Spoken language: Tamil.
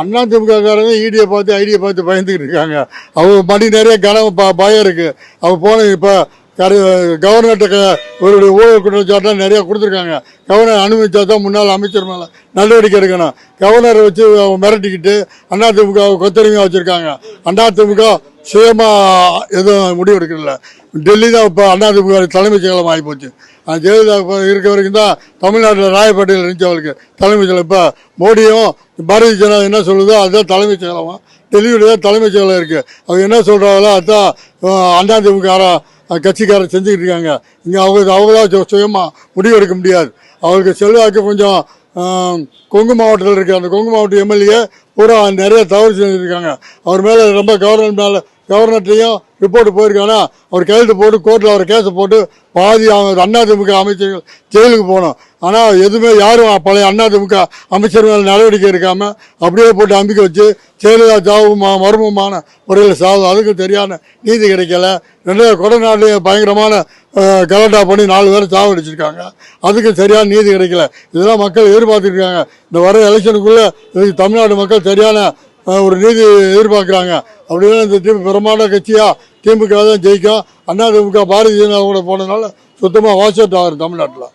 அதிமுககாரங்க ஈடியை பார்த்து ஐடியை பார்த்து பயந்துக்கிட்டு இருக்காங்க. அவங்க மணி நிறைய கனவு பயம் இருக்கு. அவங்க போன இப்போ கவர்னர்கிட்ட ஒரு ஊழல் குற்றச்சாட்டுலாம் நிறையா கொடுத்துருக்காங்க. கவர்னர் அனுமதிச்சா தான் முன்னாள் அமைச்சர் மேலே நடவடிக்கை எடுக்கணும். கவர்னரை வச்சு அவங்க மிரட்டிக்கிட்டு அதிமுக கொத்தடிமையாக வச்சுருக்காங்க. அதிமுக சுயமாக எதுவும் முடிவு எடுக்கல. டெல்லி தான் இப்போ அதிமுக தலைமைச் செயலம் ஆகிப்போச்சு. ஜெயலலிதா இருக்க வரைக்கும் தான் தமிழ்நாட்டில் ராயப்பேட்டையில் இருந்துச்சு அவளுக்கு தலைமைச் செயலம். இப்போ மோடியும் பாரதிய ஜனதா என்ன சொல்லுதோ அதுதான் தலைமைச் செயலமா. டெல்லியோட தான் தலைமைச் செயலம் இருக்குது. அவங்க என்ன சொல்கிறாங்களோ அதுதான் அதிமுக கட்சிக்காரர் செஞ்சுக்கிட்டு இருக்காங்க. இங்கே அவங்களா சுயமாக முடிவு எடுக்க முடியாது. அவருக்கு செல்வாக்கு கொஞ்சம் கொங்கு மாவட்டத்தில் இருக்குது. அந்த கொங்கு மாவட்ட எம்எல்ஏ பூரா நிறைய தவறு செஞ்சுருக்காங்க. அவர் மேலே ரொம்ப கவர்னர்ட்டையும் ரிப்போர்ட் போயிருக்காங்கன்னா அவர் கையெழுத்து போட்டு கோர்ட்டில் அவர் கேஸை போட்டு பாதி அதிமுக அமைச்சர்கள் ஜெயிலுக்கு போகணும். ஆனால் எதுவுமே யாரும் பழைய அதிமுக அமைச்சர் மேலே நடவடிக்கை எடுக்காமல் அப்படியே போட்டு அம்பிக்கை வச்சு ஜெயலலிதா சாவும் மர்மமான முறையில் சாவும். அதுக்கு சரியான நீதி கிடைக்கல. கொடநாட்டிலேயே பயங்கரமான கலட்டா பண்ணி 4 பேரை சாவடிச்சிருக்காங்க. அதுக்கு சரியான நீதி கிடைக்கல. இதெல்லாம் மக்கள் எதிர்பார்த்துட்டு இருக்காங்க. இந்த வர எலெக்ஷனுக்குள்ளே இதுக்கு தமிழ்நாடு மக்கள் சரியான ஒரு நீதி எதிர்பார்க்குறாங்க. அப்படின்னா இந்த பிரமாண்ட கட்சியாக திமுக தான் ஜெயிக்கும். அதிமுக பாரதிய ஜனதா கூட போனதுனால சுத்தமாக வாஷ் அவுட் ஆகுது தமிழ்நாட்டில்.